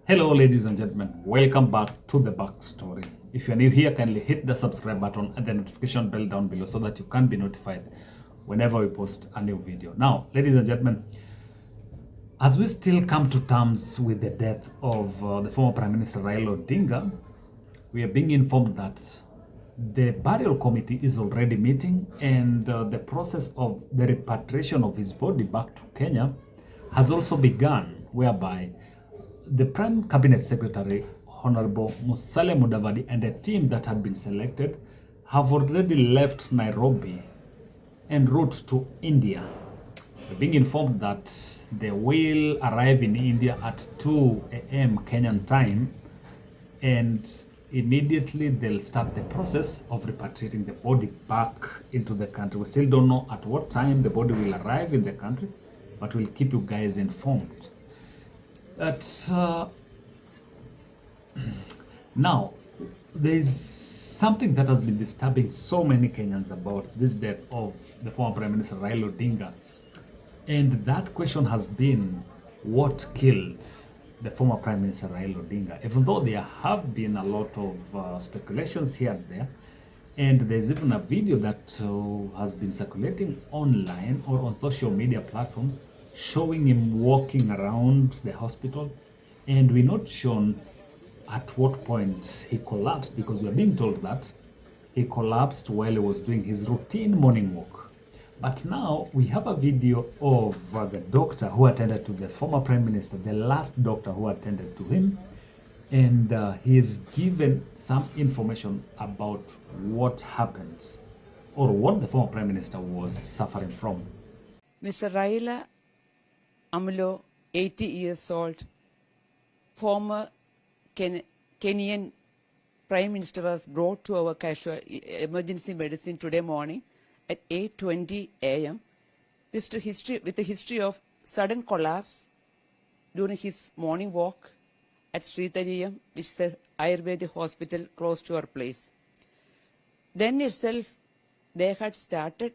Hello, ladies and gentlemen. Welcome back to the backstory. If you're new here, kindly hit the subscribe button and the notification bell down below so that you can be notified whenever we post a new video. Now, ladies and gentlemen, as we still come to terms with the death of the former Prime Minister Raila Odinga, we are being informed that the burial committee is already meeting and the process of the repatriation of his body back to Kenya has also begun, whereby the Prime Cabinet Secretary, Honorable Musalia Mudavadi, and a team that had been selected have already left Nairobi en route to India. We're being informed that they will arrive in India at 2 a.m. Kenyan time, and immediately they'll start the process of repatriating the body back into the country. We still don't know at what time the body will arrive in the country, but we'll keep you guys informed. That now there's something that has been disturbing so many Kenyans about this death of the former Prime Minister Raila Odinga, and that question has been what killed the former Prime Minister Raila Odinga. Even though there have been a lot of speculations here and there, and there's even a video that has been circulating online or on social media platforms showing him walking around the hospital, and we're not shown at what point he collapsed, because we're being told that he collapsed while he was doing his routine morning walk. But now we have a video of the doctor who attended to the former Prime Minister, the last doctor who attended to him, and he is given some information about what happened or what the former Prime Minister was suffering from. Mr. Raila Amlo, 80 years old, former Kenyan Prime Minister, was brought to our emergency medicine today morning at 8:20 a.m. with a history of sudden collapse during his morning walk at Sritariyam, which is a Ayurvedic hospital close to our place. Then itself, they had started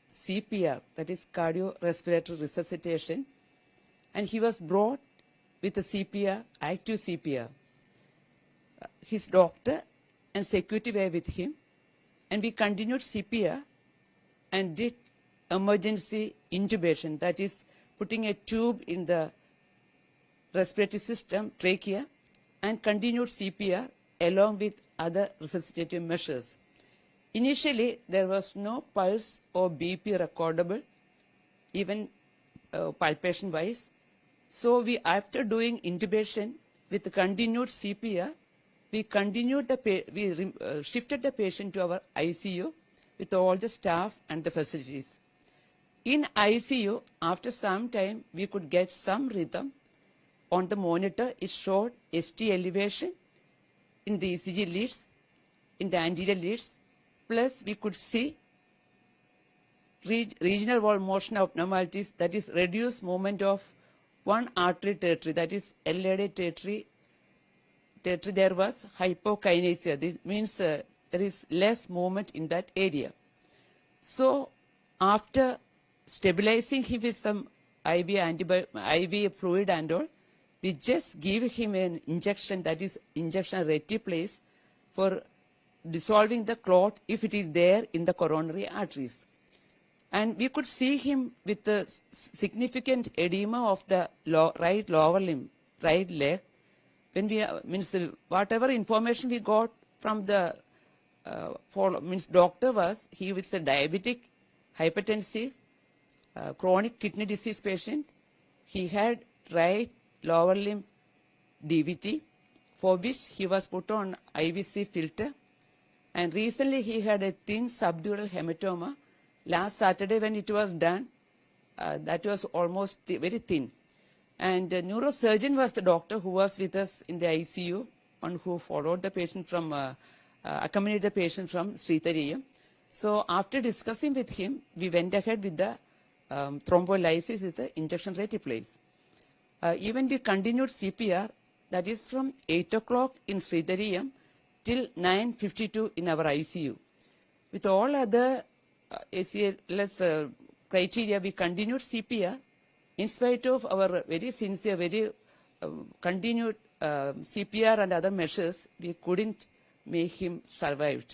CPR, that is cardiorespiratory resuscitation, and he was brought with a CPR, active CPR. His doctor and security were with him, and we continued CPR and did emergency intubation, that is putting a tube in the respiratory system, trachea, and continued CPR along with other resuscitative measures. Initially, there was no pulse or BP recordable, even palpation-wise. So after doing intubation with continued CPR, we shifted the patient to our ICU with all the staff and the facilities. In ICU, after some time, we could get some rhythm. On the monitor, it showed ST elevation in the ECG leads, in the anterior leads, plus we could see regional wall motion abnormalities, that is reduced movement of one artery territory, that is LAD territory. There was hypokinesia. This means there is less movement in that area. So after stabilizing him with some IV fluid and all, we just give him an injection, that is injection reticulates, for dissolving the clot if it is there in the coronary arteries. And we could see him with the significant edema of the right lower limb, right leg. When whatever information we got from the doctor was he was a diabetic, hypertensive, chronic kidney disease patient. He had right lower limb DVT, for which he was put on IVC filter. And recently he had a thin subdural hematoma. Last Saturday when it was done, that was almost very thin. And the neurosurgeon was the doctor who was with us in the ICU and who followed the patient from, accompanied the patient from Sritariyam. So after discussing with him, we went ahead with the thrombolysis with the injection reticulates. Even we continued CPR, that is from 8 o'clock in Sritariyam till 9:52 in our ICU. With all other ACLS criteria, we continued CPR in spite of our very sincere, very continued CPR and other measures, we couldn't make him survive.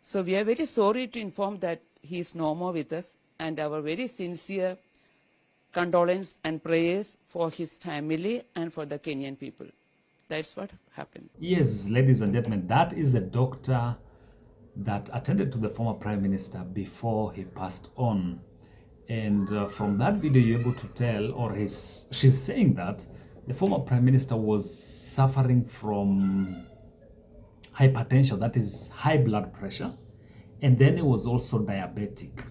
So we are very sorry to inform that he is no more with us, and our very sincere condolence and prayers for his family and for the Kenyan people. That's what happened. Yes, ladies and gentlemen, that is the doctor that attended to the former Prime Minister before he passed on. And from that video, you're able to tell, or she's saying that the former Prime Minister was suffering from hypertension, that is high blood pressure, and then he was also diabetic.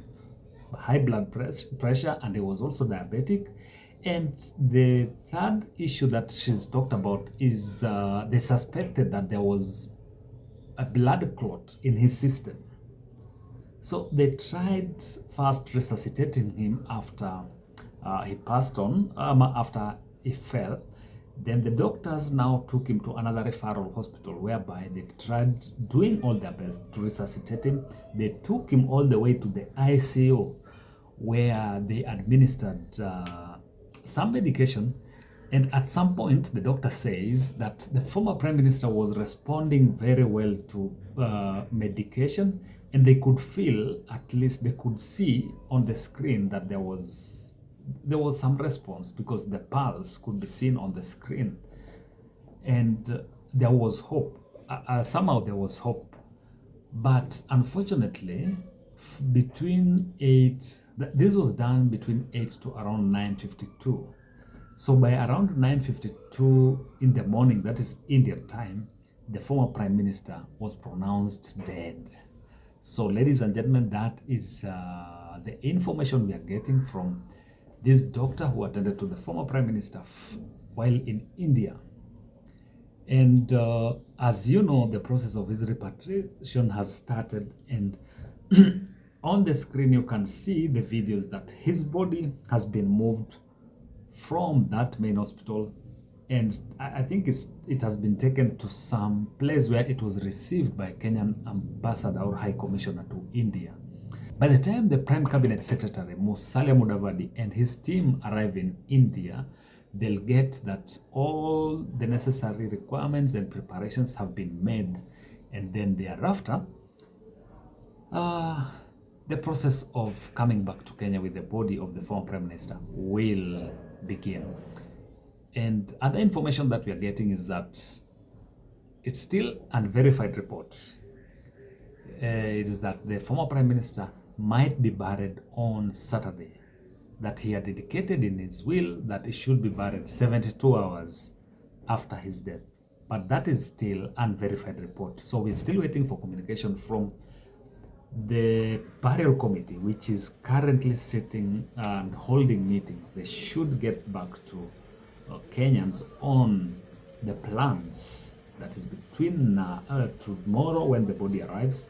High blood pressure, and he was also diabetic. And the third issue that she's talked about is they suspected that there was a blood clot in his system. So they tried first resuscitating him after he passed on, after he fell. Then the doctors now took him to another referral hospital whereby they tried doing all their best to resuscitate him. They took him all the way to the ICU where they administered some medication. And at some point, the doctor says that the former Prime Minister was responding very well to medication, and they could feel, at least they could see on the screen that there was some response because the pulse could be seen on the screen. And there was hope. Somehow there was hope. But unfortunately, this was done between 8 to around 9:52. So by around 9:52 in the morning, that is Indian time, the former Prime Minister was pronounced dead. So ladies and gentlemen, that is the information we are getting from this doctor who attended to the former Prime Minister while in India. And as you know, the process of his repatriation has started, and on the screen you can see the videos that his body has been moved from that main hospital, and I think it has been taken to some place where it was received by Kenyan ambassador or high commissioner to India. By the time the Prime Cabinet Secretary Musalia Mudavadi and his team arrive in India, they'll get that all the necessary requirements and preparations have been made, and then thereafter the process of coming back to Kenya with the body of the former Prime Minister will begin. And other information that we are getting is that it's still unverified report. It is that the former Prime Minister might be buried on Saturday, that he had indicated in his will that he should be buried 72 hours after his death. But that is still unverified report. So we're still waiting for communication from the burial committee, which is currently sitting and holding meetings. They should get back to Kenyans on the plans that is between tomorrow when the body arrives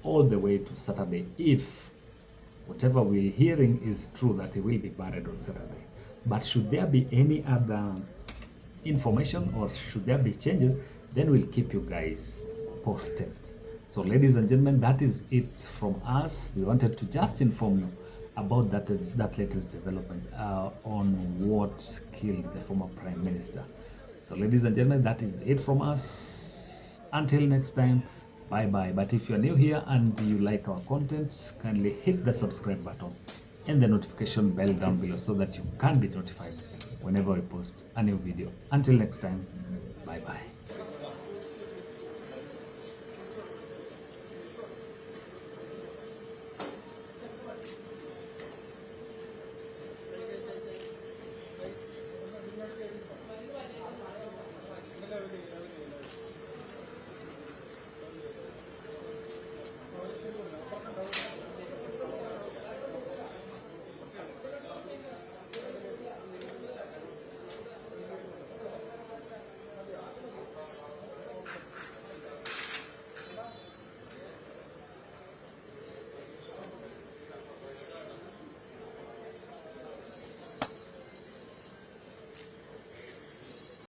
all the way to Saturday, if whatever we're hearing is true, that he will be buried on Saturday. But should there be any other information or should there be changes, then we'll keep you guys posted. So ladies and gentlemen, that is it from us. We wanted to just inform you about that latest development on what killed the former Prime Minister. So ladies and gentlemen, that is it from us. Until next time, bye bye. But if you're new here and you like our content, kindly hit the subscribe button and the notification bell down below so that you can be notified whenever we post a new video. Until next time, bye bye.